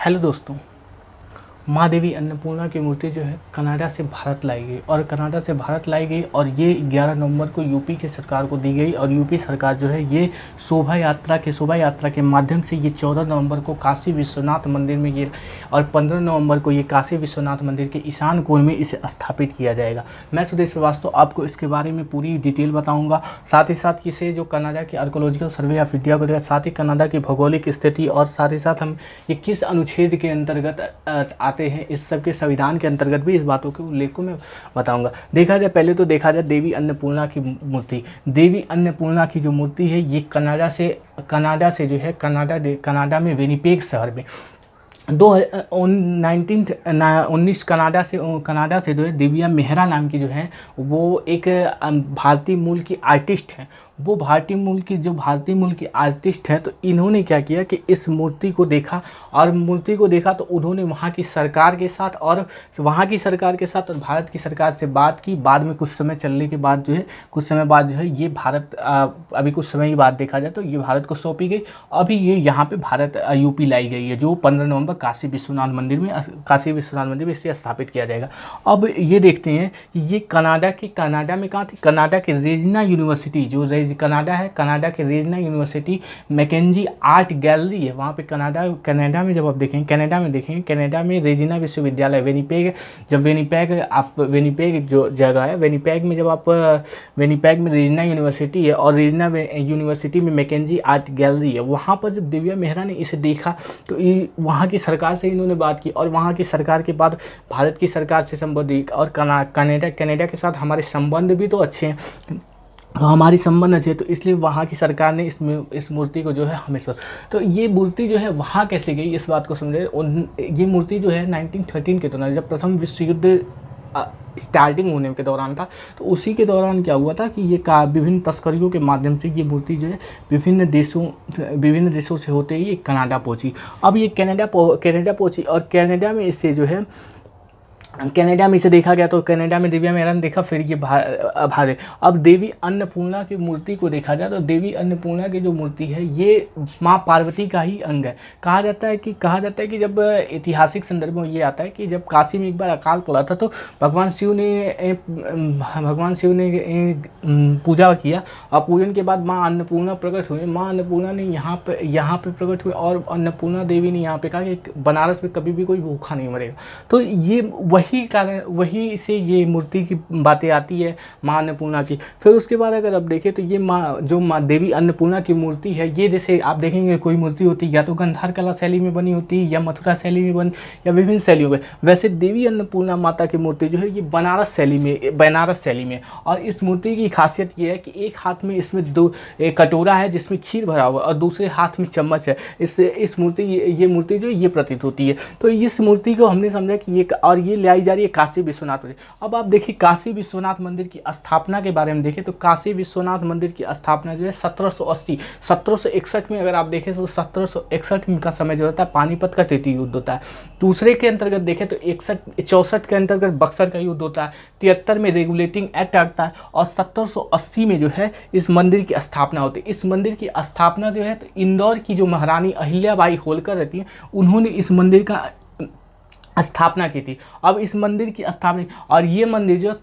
Hello दोस्तों। माँ देवी अन्नपूर्णा की मूर्ति जो है कनाडा से भारत लाई गई और कनाडा से भारत लाई गई और ये 11 नवंबर को यूपी की सरकार को दी गई और यूपी सरकार जो है ये शोभा यात्रा के माध्यम से ये 14 नवंबर को काशी विश्वनाथ मंदिर में ये और 15 नवंबर को ये काशी विश्वनाथ मंदिर के ईशान कोण में इसे स्थापित किया जाएगा। मैं सुदेश श्रीवास्तव आपको इसके बारे में पूरी डिटेल बताऊँगा। साथ ही साथ इसे जो कनाडा की आर्कोलॉजिकल सर्वे ऑफ इंडिया को देगा, साथ ही कनाडा की भौगोलिक स्थिति और साथ ही साथ हम ये किस अनुच्छेद के अंतर्गत आते हैं, इस सब के संविधान के अंतर्गत भी इस बातों के उल्लेख को मैं बताऊंगा। पहले तो देखा जाए देवी अन्नपूर्णा की मूर्ति। देवी अन्नपूर्णा की जो मूर्ति है ये कनाडा से जो है कनाडा में विनिपेग शहर में 19 कनाडा से जो है दिव्या मेहरा नाम की जो है वो एक भारतीय मूल की आर्टिस्ट है। वो भारतीय मूल की आर्टिस्ट है। तो इन्होंने क्या किया कि इस मूर्ति को देखा तो उन्होंने वहाँ की सरकार के साथ और भारत की सरकार से बात की। बाद में कुछ समय बाद जो है ये भारत अभी कुछ समय ही बाद देखा जाए तो ये भारत को सौंपी गई। अभी ये यहाँ पे भारत यूपी लाई गई है, जो 15 नवंबर काशी विश्वनाथ मंदिर में इसे स्थापित किया जाएगा। अब ये देखते हैं कि ये कनाडा में कहाँ थी। कनाडा के रेजिना यूनिवर्सिटी कनाडा के Regina university Mackenzie art gallery है वहाँ पे कनाडा में जब आप देखेंगे कनाडा में रेजिना विश्वविद्यालय वेनिपेग जो जगह है वेनिपेग में रेजिना यूनिवर्सिटी है और रेजिना यूनिवर्सिटी में मैकेंजी आर्ट गैलरी है। वहाँ पर जब दिव्या मेहरा ने इसे देखा तो वहाँ की सरकार से इन्होंने बात की और वहाँ की सरकार के बाद भारत की सरकार से संबंधित और कनाडा के साथ हमारे संबंध भी तो अच्छे हैं, तो इसलिए वहाँ की सरकार ने इस मूर्ति को जो है हमेशा। तो ये मूर्ति जो है वहाँ कैसे गई इस बात को समझे। ये मूर्ति जो है 1913 के दौरान जब प्रथम विश्व युद्ध स्टार्टिंग होने के दौरान था, तो उसी के दौरान क्या हुआ था कि ये विभिन्न तस्करियों के माध्यम से ये मूर्ति जो है विभिन्न देशों से होते ही कनाडा पहुंची। अब ये कनाडा पहुंची और कनाडा में इससे जो है कनाडा में इसे देखा गया तो कनाडा में दिव्या मेहरा ने देखा, फिर ये भारत। अब देवी अन्नपूर्णा की मूर्ति को देखा जाए तो देवी अन्नपूर्णा की जो मूर्ति है ये माँ पार्वती का ही अंग है। कहा जाता है कि जब ऐतिहासिक संदर्भ में ये आता है कि जब काशी में एक बार अकाल पड़ा था तो भगवान शिव ने पूजा किया और पूजन के बाद माँ अन्नपूर्णा प्रकट हुई। माँ अन्नपूर्णा ने यहाँ पे प्रकट हुई और अन्नपूर्णा देवी ने यहाँ पे कहा कि बनारस में कभी भी कोई भूखा नहीं मरेगा। तो ये वही से ये मूर्ति की बातें आती है माँ अन्नपूर्णा की। फिर उसके बाद अगर आप देखें तो ये माँ देवी अन्नपूर्णा की मूर्ति है, ये जैसे आप देखेंगे कोई मूर्ति होती है या तो गंधार कला शैली में बनी होती है या मथुरा शैली में बनी या विभिन्न शैलियों में। वैसे देवी अन्नपूर्णा माता की मूर्ति जो है ये बनारस शैली में। और इस मूर्ति की खासियत ये है कि एक हाथ में इसमें एक कटोरा है जिसमें खीर भरा हुआ और दूसरे हाथ में चम्मच है। ये मूर्ति जो ये प्रतीत होती है। तो इस मूर्ति को हमने समझा कि ये लाई जा रही है काशी विश्वनाथ मंदिर। अब आप देखिए काशी विश्वनाथ मंदिर की स्थापना के बारे में देखें तो काशी विश्वनाथ मंदिर की स्थापना जो है 1761 में अगर आप देखें तो 1761 का समय जो होता है पानीपत का तृतीय युद्ध होता है। दूसरे के अंतर्गत देखें तो 64 के अंतर्गत बक्सर का युद्ध होता है। 73 में रेगुलेटिंग एक्ट आता है और 1780 में जो है इस मंदिर की स्थापना होती है। इस मंदिर की स्थापना जो है तो इंदौर की जो महारानी अहिल्याबाई होलकर रहती हैं उन्होंने इस मंदिर का स्थापना की थी। अब इस मंदिर की स्थापना और ये मंदिर जो है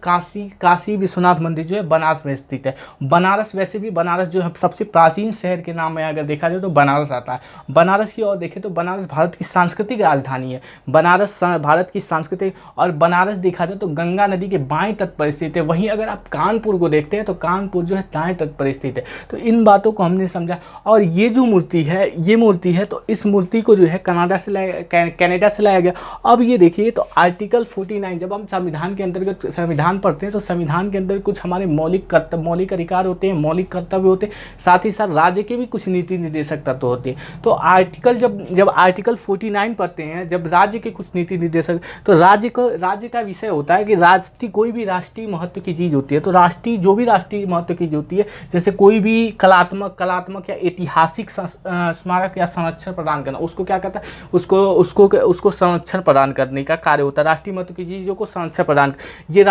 काशी विश्वनाथ मंदिर जो है बनारस में स्थित है। बनारस वैसे भी बनारस जो है सबसे प्राचीन शहर के नाम में अगर देखा जाए तो बनारस आता है। बनारस की ओर देखें तो बनारस भारत की सांस्कृतिक राजधानी है। बनारस भारत की सांस्कृतिक और बनारस देखा जाए तो गंगा नदी के बाएं तट पर स्थित है। वहीं अगर आप कानपुर को देखते हैं तो कानपुर जो है दाएं तट पर स्थित है। तो इन बातों को हमने समझा। और ये जो मूर्ति है तो इस मूर्ति को जो है कनाडा से लाया गया। अब ये देखिए तो आर्टिकल 49 जब हम संविधान के अंतर्गत संविधान पढ़ते हैं तो संविधान के अंदर कुछ हमारे मौलिक अधिकार होते हैं, मौलिक कर्तव्य होते हैं, साथ ही साथ राज्य के भी कुछ नीति निर्देशक तत्व होते हैं। तो जब आर्टिकल 49 पढ़ते हैं, जब राज्य के कुछ नीति निर्देशक, तो राज्य का विषय होता है कि कोई भी राष्ट्रीय महत्व की चीज़ होती है तो जो भी राष्ट्रीय महत्व की चीज़ होती है, जैसे कोई भी कलात्मक या ऐतिहासिक स्मारक या संरक्षण प्रदान करना, उसको क्या कहता है, उसको संरक्षण प्रदान प्रदान करने का कार्य होता है। राष्ट्रीय महत्व की चीज़ों को संरक्षण प्रदान, ये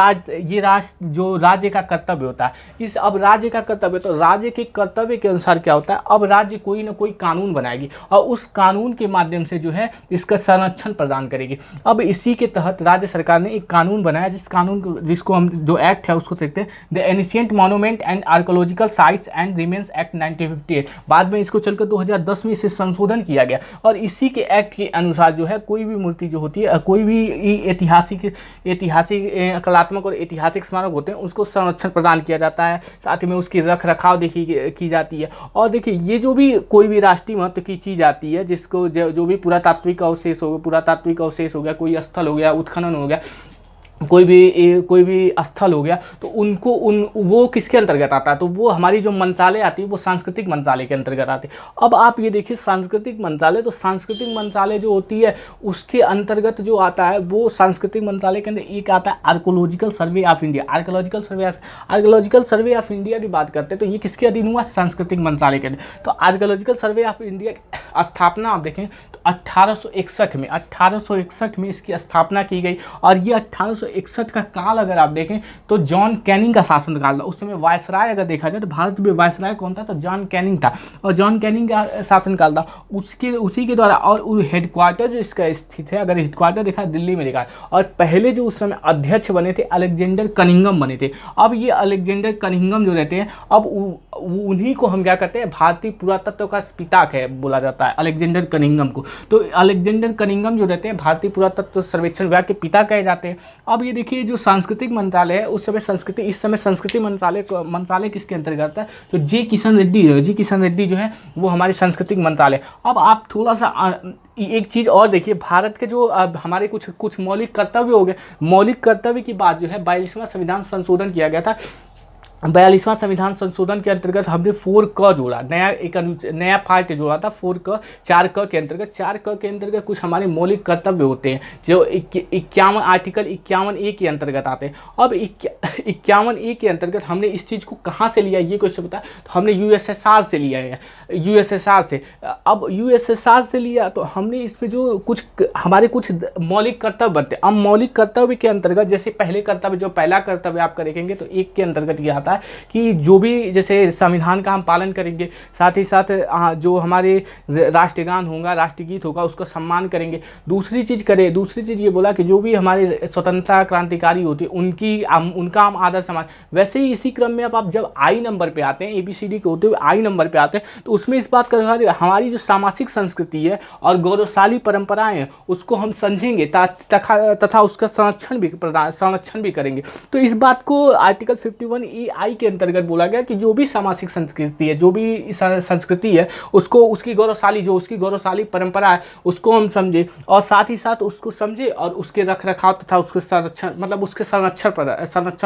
राष्ट्र जो राज्य का कर्तव्य होता है। इस अब राज्य का कर्तव्य, तो राज्य के कर्तव्य के अनुसार क्या होता है, अब राज्य कोई ना कोई कानून बनाएगी और उस कानून के माध्यम से जो है इसका संरक्षण प्रदान करेगी। अब इसी के तहत राज्य सरकार ने एक कानून बनाया, जिसको हम जो एक्ट है उसको देखते हैं, the ancient monument and archaeological sites and remains act 1958। बाद में इसको चलकर 2010 में इसे संशोधन किया गया और इसी के एक्ट के अनुसार जो है कोई भी मूर्ति जो होती है, कोई भी ऐतिहासिक कलात्मक और ऐतिहासिक स्मारक होते हैं उसको संरक्षण प्रदान किया जाता है, साथ में उसकी रख रखाव की जाती है। और देखिए ये जो भी कोई भी राष्ट्रीय महत्व की चीज़ आती है, जिसको जो भी पुरातात्विक अवशेष हो गया, कोई स्थल हो गया, उत्खनन हो गया, कोई भी स्थल हो गया, तो उनको वो किसके अंतर्गत आता है, तो वो हमारी जो मंत्रालय आती है वो सांस्कृतिक मंत्रालय के अंतर्गत आती है। अब आप ये देखिए सांस्कृतिक मंत्रालय, तो सांस्कृतिक मंत्रालय जो होती है उसके अंतर्गत जो आता है वो सांस्कृतिक मंत्रालय के अंदर एक आता है archaeological survey of India. Archaeological survey of India की बात करते हैं तो ये किसके अधीन हुआ, सांस्कृतिक मंत्रालय के अधीन। तो आर्कोलॉजिकल सर्वे ऑफ इंडिया की स्थापना आप देखें तो 1861 में इसकी स्थापना की गई और ये 1861 का काल अगर आप देखें तो जॉन कैनिंग का शासनकाल था। उस समय वायसराय अगर देखा जाए तो भारत में वायसराय कौन था, तो जॉन कैनिंग था और जॉन कैनिंग का शासनकाल था उसी के द्वारा। और हेडक्वार्टर जो इसका स्थित है, अगर हेडक्वार्टर देखा दिल्ली में देखा, और पहले जो उस समय अध्यक्ष बने थे अलेक्जेंडर कनिंघम बने थे। अब ये अलेक्जेंडर कनिंघम जो रहते हैं, अब उन्हीं को हम क्या कहते हैं, भारतीय पुरातत्व का पिता है बोला जाता है अलेक्जेंडर कनिंघम को। तो अलेक्जेंडर कनिंघम जो रहते हैं भारतीय पुरातत्व सर्वेक्षण विभाग के पिता कहे जाते हैं। अब ये देखिए जो सांस्कृतिक मंत्रालय है इस समय संस्कृति मंत्रालय किसके अंतर्गत है, तो जी किशन रेड्डी जो है वो हमारी सांस्कृतिक मंत्रालय। अब आप थोड़ा सा एक चीज़ और देखिए, भारत के जो हमारे कुछ मौलिक कर्तव्य हो गए, मौलिक कर्तव्य की बात जो है 42वां संविधान संशोधन किया गया था। 42वां संविधान संशोधन के अंतर्गत हमने 4 जोड़ा, नया पार्ट जोड़ा था 4 के अंतर्गत कुछ हमारे मौलिक कर्तव्य होते हैं जो 51 आर्टिकल 51A के अंतर्गत आते हैं। अब 51A के अंतर्गत हमने इस चीज़ को कहाँ से लिया, ये क्वेश्चन बता, तो हमने USSR से लिया है, USSR से। अब USSR से लिया तो हमने इसमें जो कुछ मौलिक कर्तव्य बनते हैं। अब मौलिक कर्तव्य के अंतर्गत जैसे पहला कर्तव्य आपका देखेंगे तो 1 के अंतर्गत यह आता है कि जो भी जैसे संविधान का हम पालन करेंगे, साथ ही साथ जो हमारे राष्ट्रगान होगा, राष्ट्रगीत होगा, उसका सम्मान करेंगे। दूसरी चीज़ ये बोला कि जो भी हमारे स्वतंत्रता क्रांतिकारी होते हैं उनका हम आदर सम्मान। वैसे ही इसी क्रम में अब आप जब आई नंबर पे आते हैं, ABCD के होते हुए आई नंबर पे आते हैं तो उसमें इस बात का हमारी जो सामाजिक संस्कृति है और गौरवशाली परंपराएं हैं उसको हम समझेंगे तथा उसका संरक्षण भी करेंगे। तो इस बात को आर्टिकल 51EI के अंतर्गत बोला गया कि जो भी सामाजिक संस्कृति है, जो भी संस्कृति है, उसकी गौरवशाली परंपरा है उसको हम समझे और साथ ही साथ उसको समझे और उसके रख रखाव तथा उसके संरक्षण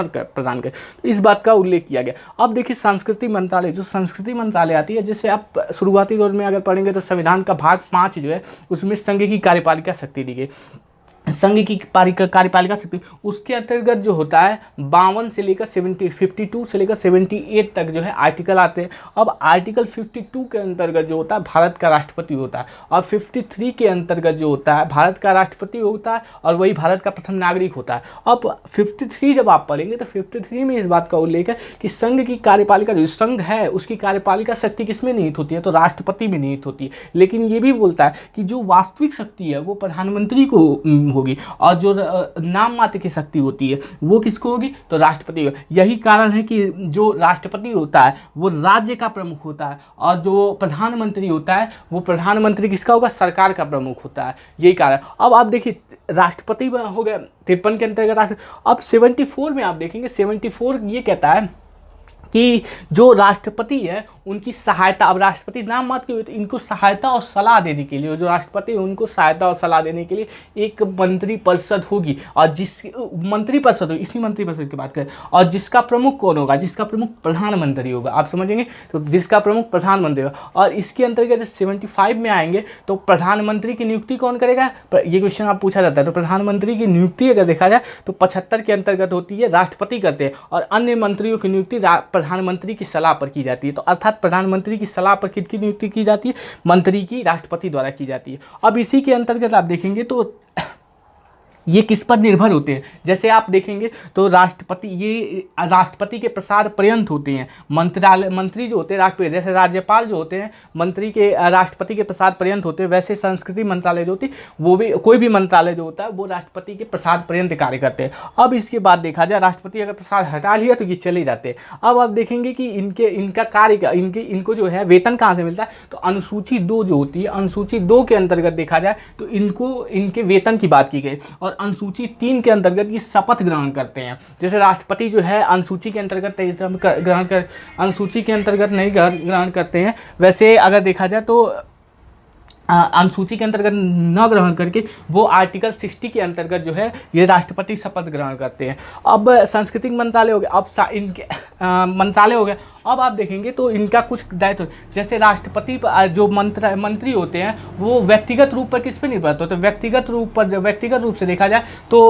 प्रदान करें। तो इस बात का उल्लेख किया गया। अब देखिए संस्कृति मंत्रालय आती है, जैसे आप शुरुआती दौर में अगर पढ़ेंगे तो संविधान का भाग 5 जो है उसमें संघ की कार्यपालिका शक्ति दी गई। संघ की कार्यपालिका शक्ति उसके अंतर्गत जो होता है 52 से लेकर 52 से लेकर 78 तक जो है आर्टिकल आते हैं। अब आर्टिकल 52 के अंतर्गत जो होता है भारत का राष्ट्रपति होता है और 53 के अंतर्गत जो होता है भारत का राष्ट्रपति होता है और वही भारत का प्रथम नागरिक होता है। अब 53 जब आप पढ़ेंगे तो 53 में इस बात का उल्लेख है कि संघ की कार्यपालिका, जो संघ है उसकी कार्यपालिका शक्ति किसमें निहित होती है, तो राष्ट्रपति में निहित होती है। लेकिन ये भी बोलता है कि जो वास्तविक शक्ति है वो प्रधानमंत्री को होगी और जो नाम मात्र की शक्ति होती है वो किसको होगी, तो राष्ट्रपति को। यही कारण है कि जो राष्ट्रपति होता है वो राज्य का प्रमुख होता है और जो प्रधानमंत्री होता है वो प्रधानमंत्री किसका होगा, सरकार का प्रमुख होता है। यही कारण। अब आप देखिए राष्ट्रपति हो गया 53 के अंतर्गत। अब 74 में आप देखेंगे 74 ये कहता है कि जो राष्ट्रपति है उनकी सहायता, अब राष्ट्रपति नाम मात्र के हुए तो इनको सहायता और सलाह देने के लिए, जो राष्ट्रपति है उनको सहायता और सलाह देने के लिए एक मंत्रिपरिषद होगी और मंत्रिपरिषद होगी, इसी मंत्रिपरिषद की बात करें। और जिसका प्रमुख कौन होगा, जिसका प्रमुख प्रधानमंत्री होगा। आप समझेंगे तो जिसका प्रमुख प्रधानमंत्री होगा। और इसके अंतर्गत जब 75 में आएंगे तो प्रधानमंत्री की नियुक्ति कौन करेगा, ये क्वेश्चन आप पूछा जाता है। तो प्रधानमंत्री की नियुक्ति अगर देखा जाए तो 75 के अंतर्गत होती है, राष्ट्रपति करते हैं और अन्य मंत्रियों की नियुक्ति प्रधानमंत्री की सलाह पर की जाती है। तो अर्थात प्रधानमंत्री की सलाह पर किसकी नियुक्ति की जाती है, मंत्री की राष्ट्रपति द्वारा की जाती है। अब इसी के अंतर्गत आप देखेंगे तो ये किस पर निर्भर होते हैं। जैसे आप देखेंगे तो राष्ट्रपति, ये राष्ट्रपति के प्रसाद पर्यंत होते हैं। मंत्रालय, मंत्री जो होते हैं राष्ट्रपति, जैसे राज्यपाल जो होते हैं मंत्री के राष्ट्रपति के प्रसाद पर्यंत होते हैं, वैसे संस्कृति मंत्रालय जो होती है वो भी, कोई भी मंत्रालय जो होता है वो राष्ट्रपति के प्रसाद पर्यंत कार्य करते हैं। अब इसके बाद देखा जाए, राष्ट्रपति अगर प्रसाद हटा लिया तो ये चले जाते हैं। अब आप देखेंगे कि इनका कार्य, इनको जो है वेतन कहाँ से मिलता है, तो अनुसूची 2 जो होती है, अनुसूची 2 के अंतर्गत देखा जाए तो इनको, इनके वेतन की बात की गई। और अनुसूची 3 के अंतर्गत ये शपथ ग्रहण करते हैं। जैसे राष्ट्रपति जो है अनुसूची के अंतर्गत ग्रहण कर, अनुसूची के अंतर्गत नहीं ग्रहण करते हैं। वैसे अगर देखा जाए तो अनुसूची के अंतर्गत न ग्रहण करके वो आर्टिकल 60 के अंतर्गत जो है ये राष्ट्रपति शपथ ग्रहण करते हैं। अब सांस्कृतिक मंत्रालय हो गया, अब इनके मंत्रालय हो गया। अब आप देखेंगे तो इनका कुछ दायित्व, जैसे राष्ट्रपति जो मंत्री होते हैं वो व्यक्तिगत रूप पर किस पे निर्भर होते हैं, व्यक्तिगत रूप से देखा जाए तो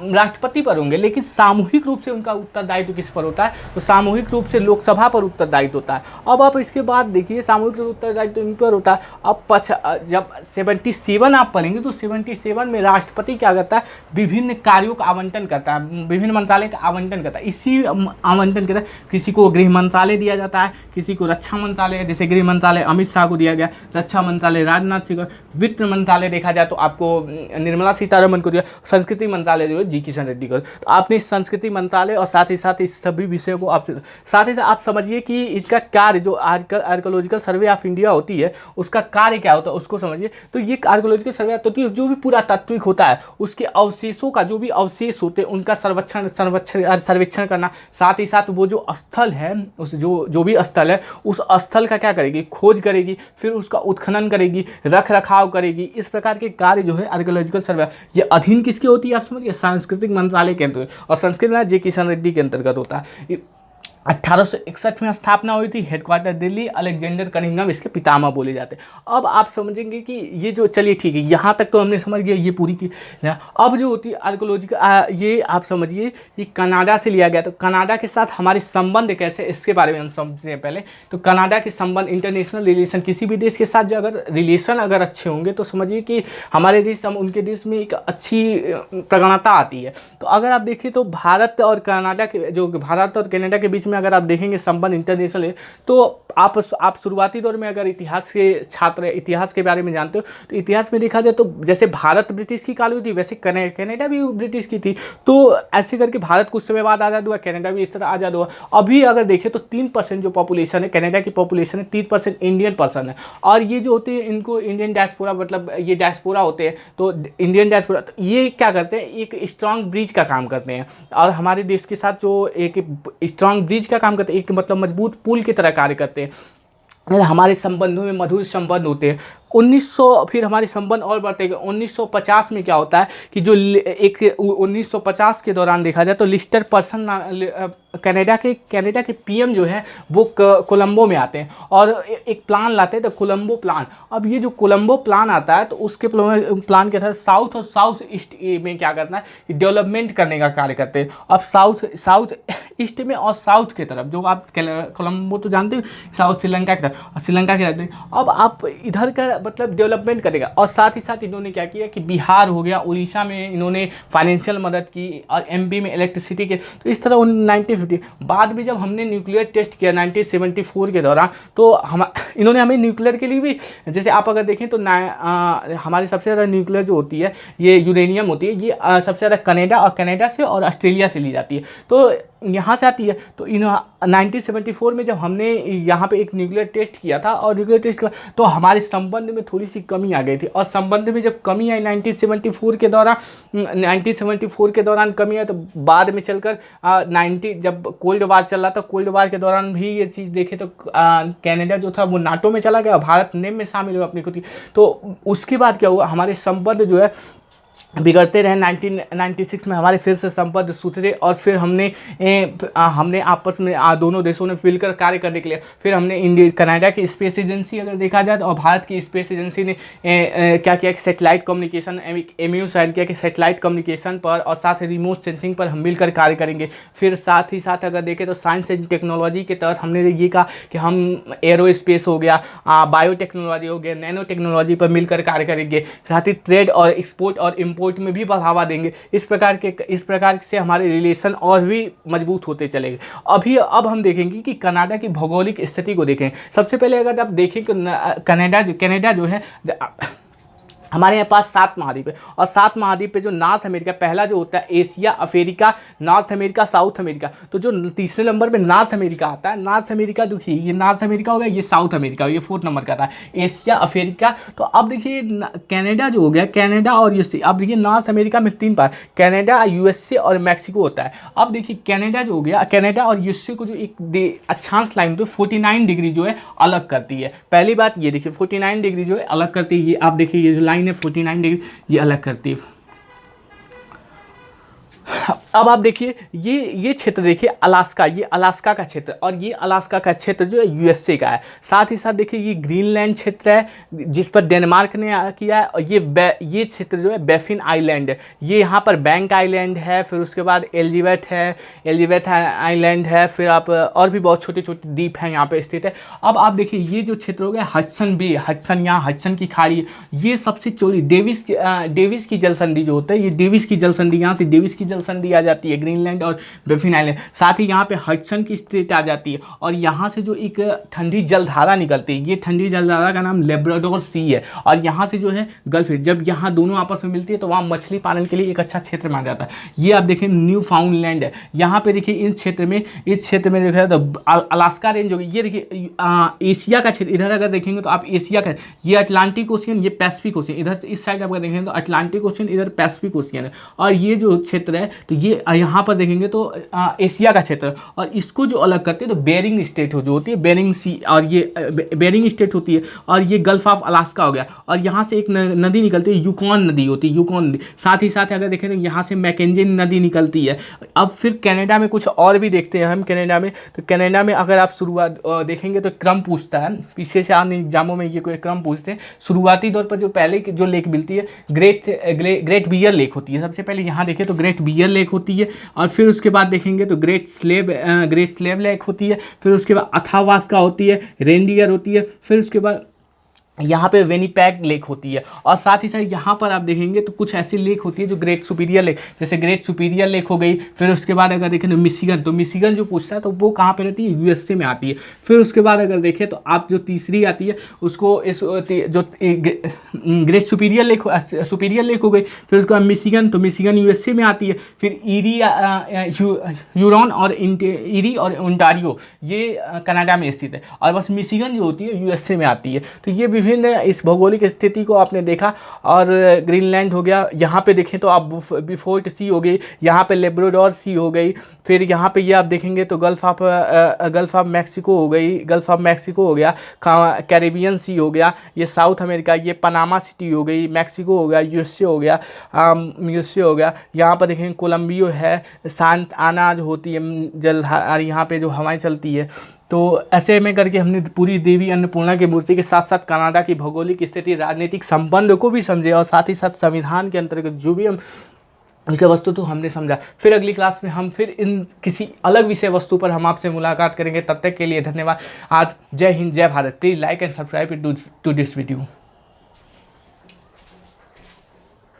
राष्ट्रपति पर होंगे, लेकिन सामूहिक रूप से उनका उत्तरदायित्व किस पर होता है, तो सामूहिक रूप से लोकसभा पर उत्तरदायित्व होता है। अब आप इसके बाद देखिए सामूहिक उत्तरदायित्व इन पर होता है। अब जब 77 आप पढ़ेंगे तो 77 में राष्ट्रपति क्या करता है, विभिन्न कार्यों का आवंटन करता है, विभिन्न मंत्रालय का आवंटन करता है। इसी आवंटन के तहत किसी को गृह मंत्रालय दिया जाता है, किसी को रक्षा मंत्रालय, जैसे गृह मंत्रालय अमित शाह को दिया गया, रक्षा मंत्रालय राजनाथ सिंह को, वित्त मंत्रालय देखा जाए तो आपको निर्मला सीतारमण को दिया, संस्कृति मंत्रालय जो है जी किशन रेड्डी को। तो आपने संस्कृति मंत्रालय और साथ ही साथ इस सभी विषयों को आप, साथ ही साथ आप समझिए कि इसका कार्य जो आर्कियोलॉजिकल सर्वे ऑफ इंडिया होती है उसका कार्य क्या होता है उसको समझिए। तो ये आर्कियोलॉजिकल सर्वे होती है, जो भी पुरातात्विक होता है उसके अवशेषों का, जो भी अवशेष होते हैं उनका सर्वेक्षण करना, साथ ही साथ वो जो स्थल है, उस जो भी स्थल है उस स्थल का क्या करेगी, खोज करेगी, फिर उसका उत्खनन करेगी, रख रखाव करेगी। इस प्रकार के कार्य जो है आर्कियोलॉजिकल सर्वे, ये अधीन किसकी होती है आप समझिए, सांस्कृतिक मंत्रालय के अंतर्गत, और संस्कृति मंत्रालय जे किशन रेड्डी के अंतर्गत होता है। 1861 में स्थापना हुई थी, हेडक्वार्टर दिल्ली, अलेक्जेंडर कनिंघम इसके पितामह बोले जाते हैं। अब आप समझेंगे कि ये जो, चलिए ठीक है, यहाँ तक तो हमने समझ गया ये पूरी की। अब जो होती है आर्कियोलॉजिकल, ये आप समझिए कि कनाडा से लिया गया, तो कनाडा के साथ हमारे संबंध कैसे, इसके बारे में हम समझें पहले। तो कनाडा के संबंध, इंटरनेशनल रिलेशन, किसी भी देश के साथ जो अगर रिलेशन अगर अच्छे होंगे तो समझिए कि हमारे देश, हम उनके देश में एक अच्छी प्रगणता आती है। तो अगर आप देखिए तो भारत और कनाडा के, जो भारत और कनाडा के बीच में अगर आप देखेंगे संबंध इंटरनेशनल है, तो आप शुरुआती दौर में अगर इतिहास के छात्र, इतिहास के बारे में जानते हो तो इतिहास में देखा जाए तो जैसे भारत ब्रिटिश की काल हुई थी वैसे कनाडा भी ब्रिटिश की थी। तो ऐसे करके भारत कुछ समय बाद आज़ाद हुआ, कनाडा भी इस तरह आज़ाद हुआ। अभी अगर देखें तो 3% जो पॉपुलेशन है कनाडा की पॉपुलेशन है, 3% इंडियन पर्सन है। और ये जो होते हैं इनको इंडियन डायस्पोरा, मतलब ये डायस्पोरा होते हैं, तो इंडियन डायस्पोरा ये क्या करते हैं, एक स्ट्रॉन्ग ब्रिज का काम करते हैं, और हमारे देश के साथ जो एक स्ट्रॉन्ग ब्रिज का काम करते हैं, एक मतलब मजबूत पुल की तरह कार्य करते हैं। हमारे संबंधों में मधुर संबंध होते हैं। 1900 फिर हमारे संबंध और बढ़ते, 1950 में क्या होता है कि जो एक 1950 के दौरान देखा जाए तो लिस्टर पर्सन कनाडा के पीएम जो है वो कोलंबो में आते हैं और एक प्लान लाते हैं, तो कोलंबो प्लान। अब ये जो कोलंबो प्लान आता है तो उसके प्लान के तहत साउथ और साउथ ईस्ट में क्या करना है, डेवलपमेंट करने का कार्य करते हैं। अब साउथ ईस्ट में और साउथ की तरफ, जो आप कोलंबो तो जानते हो साउथ श्रीलंका की तरफ, श्रीलंका की तरफ, अब आप इधर का मतलब डेवलपमेंट करेगा। और साथ ही साथ इन्होंने क्या किया कि बिहार हो गया, उड़ीसा में इन्होंने फाइनेंशियल मदद की, और एमपी में इलेक्ट्रिसिटी के। तो इस तरह 1950 बाद में जब हमने न्यूक्लियर टेस्ट किया 1974 के दौरान, तो इन्होंने हमें न्यूक्लियर के लिए भी, जैसे आप अगर देखें तो हमारी सबसे ज़्यादा न्यूक्लियर जो होती है ये यूरेनियम होती है, ये सबसे ज़्यादा कनाडा से और ऑस्ट्रेलिया से ली जाती है, तो यहाँ से आती है। तो 1974 में जब हमने यहाँ पे एक न्यूक्लियर टेस्ट किया था, और न्यूक्लियर टेस्ट किया तो हमारे संबंध में थोड़ी सी कमी आ गई थी, और संबंध में जब कमी आई 1974 के दौरान कमी आई, तो बाद में चलकर 90 जब कोल्ड वार चल रहा था, कोल्ड वार के दौरान भी ये चीज़ देखे तो कनाडा जो था वो नाटो में चला गया, भारत नेम में शामिल हुआ अपनी खुद की। तो उसके बाद क्या हुआ, हमारे संबंध जो है बिगड़ते रहे। 1996 में हमारे फिर से संबंध सुधरे, और फिर हमने आपस में दोनों देशों ने मिलकर कार्य करने के लिए, फिर हमने कनाडा की स्पेस एजेंसी अगर देखा जाए तो, और भारत की स्पेस एजेंसी ने क्या किया कि सैटेलाइट कम्युनिकेशन एमयू साइन किया कि सैटेलाइट कम्युनिकेशन पर और साथ ही रिमोट सेंसिंग पर हम मिलकर कार्य करेंगे। फिर साथ ही साथ अगर देखें तो साइंस एंड टेक्नोलॉजी के तहत हमने ये कहा कि हम एरो स्पेस हो गया, बायो टेक्नोलॉजी हो गया, नैनो टेक्नोलॉजी पर मिलकर कार्य करेंगे। साथ ही ट्रेड और एक्सपोर्ट और इम्पोर्ट सपोर्ट में भी बढ़ावा देंगे। इस प्रकार से हमारे रिलेशन और भी मजबूत होते चलेंगे। अब हम देखेंगे कि कनाडा की भौगोलिक स्थिति को देखें। सबसे पहले अगर आप देखें कि कनाडा जो है हमारे यहाँ पास 7 महाद्वीप है, और 7 महाद्वीप पे जो नॉर्थ अमेरिका पहला जो होता है Asia, Africa, north America, south America. तो जो तीसरे नंबर पे नॉर्थ अमेरिका आता है, नॉर्थ अमेरिका देखिए ये नॉर्थ अमेरिका हो गया, ये साउथ अमेरिका, ये 4th नंबर का आता है एशिया, अफ्रीका। तो अब देखिए कनाडा जो हो गया, कनाडा और यूएसए। अब देखिए नॉर्थ अमेरिका में 3 पार्ट, कनाडा, यूएसए और मैक्सिको होता है। अब देखिए कनाडा जो हो गया, कनाडा और यूएसए को जो एक अक्षांश लाइन जो 49 डिग्री जो है अलग करती है। पहली बात ये देखिए 49 डिग्री जो है अलग करती है। ये आप देखिए ये जो लाइन 49 डिग्री ये अलग करती है। अब आप देखिए ये क्षेत्र देखिए अलास्का, ये अलास्का का क्षेत्र, और ये अलास्का का क्षेत्र जो है यूएसए का है। साथ ही साथ देखिए ये ग्रीनलैंड क्षेत्र है जिस पर डेनमार्क ने किया है, और ये क्षेत्र जो है बैफिन आइलैंड है। ये यहाँ पर बैंक आइलैंड है, फिर उसके बाद एलिवेथ आइलैंड है, फिर आप और भी बहुत छोटे छोटे द्वीप हैं यहाँ पे स्थित है। अब आप देखिए ये जो क्षेत्र हो गया हडसन बे, हडसन, यहाँ हडसन की खाड़ी, ये सबसे चौड़ी डेविस की जलसंधि जो होता है, ये डेविस की जलसंधि, यहाँ से डेविस की जलसंधि आ जाती है, ग्रीनलैंड और बैफिन आइलैंड। साथ ही यहाँ पे हडसन की स्ट्रेट आ जाती है, और यहाँ से जो एक ठंडी जलधारा निकलती है, ये ठंडी जलधारा का नाम लेब्राडोर सी है, और यहाँ से जो है गल्फ है। जब यहाँ दोनों आपस में मिलती है तो वहाँ मछली पालन के लिए एक अच्छा क्षेत्र माना जाता है। ये आप देखें न्यू फाउंडलैंड है। यहाँ पे देखिए इस क्षेत्र में देखा तो अलास्का रेंज होगी। ये देखिए एशिया का क्षेत्र, इधर अगर देखेंगे तो आप एशिया का, ये अटलांटिक ओशियन, ये पैसिफिक ओशियन, इधर इस साइड अगर देखेंगे तो अटलांटिक ओशियन, इधर पैसिफिक ओशियन है। और ये जो क्षेत्र है तो ये यहाँ पर देखेंगे तो एशिया का क्षेत्र, और इसको जो अलग करते हैं तो बेरिंग स्टेट जो होती है, बेरिंग सी, और ये बेरिंग स्टेट होती है, और ये गल्फ ऑफ अलास्का हो गया। और यहाँ से एक नदी निकलती है, यूकॉन नदी होती है, यूकॉन नदी। साथ ही साथ अगर देखें तो यहाँ से मैकेंजी नदी निकलती है। अब फिर कनाडा में कुछ और भी देखते हैं हम। कनाडा में तो कनाडा में अगर आप शुरुआत देखेंगे तो क्रम पूछता है, पीछे से आने एग्जामों में ये कोई क्रम पूछते हैं। शुरुआती तौर पर जो पहले जो लेक मिलती है ग्रेट बियर लेक होती है। सबसे पहले यहाँ देखें तो ग्रेट बियर लेक होती है, और फिर उसके बाद देखेंगे तो ग्रेट स्लेव लेक होती है, फिर उसके बाद अथावास्का होती है, रेनडियर होती है, फिर उसके बाद यहाँ पे विनिपेग लेक होती है। और साथ ही साथ यहाँ पर आप देखेंगे तो कुछ ऐसी लेक होती है जो ग्रेट सुपीरियर लेक, जैसे ग्रेट सुपीरियर लेक हो गई। फिर उसके बाद अगर देखें तो मिशिगन जो पूछता है तो वो कहाँ पे रहती है, यूएसए में आती है। फिर उसके बाद अगर देखें तो आप जो तीसरी आती है उसको जो ग्रेट सुपीरियर लेक हो गई। फिर उसके बाद मिशिगन, तो मिशिगन यूएसए में आती है। फिर यूरॉन और ईरी और ओंटारियो ये कनाडा में स्थित है, और बस मिशिगन जो होती है यूएसए में आती है। तो ये विभिन्न इस भौगोलिक स्थिति को आपने देखा। और ग्रीनलैंड हो गया, यहाँ पे देखें तो आप बिफोर्ट सी हो गई, यहाँ पे लेब्राडोर सी हो गई। फिर यहाँ पे ये आप देखेंगे तो गल्फ ऑफ मैक्सिको हो गई, गल्फ ऑफ मैक्सिको हो गया, कैरेबियन सी हो गया, ये साउथ अमेरिका, ये पनामा सिटी हो गई, मैक्सिको हो गया, यूएसए हो गया। यहाँ पर देखेंगे कोलंबियो है, सांत आना जो होती है जलधारा, यहाँ पे जो हवाएं चलती है। तो ऐसे में करके हमने पूरी देवी अन्नपूर्णा की मूर्ति के साथ साथ कनाडा की भौगोलिक स्थिति, राजनीतिक संबंध को भी समझे, और साथ ही साथ संविधान के अंतर्गत जो भी हम विषय वस्तु तो हमने समझा। फिर अगली क्लास में हम फिर इन किसी अलग विषय वस्तु पर हम आपसे मुलाकात करेंगे। तब तक के लिए धन्यवाद। आज जय हिंद, जय Bharat. Please like and subscribe to this video.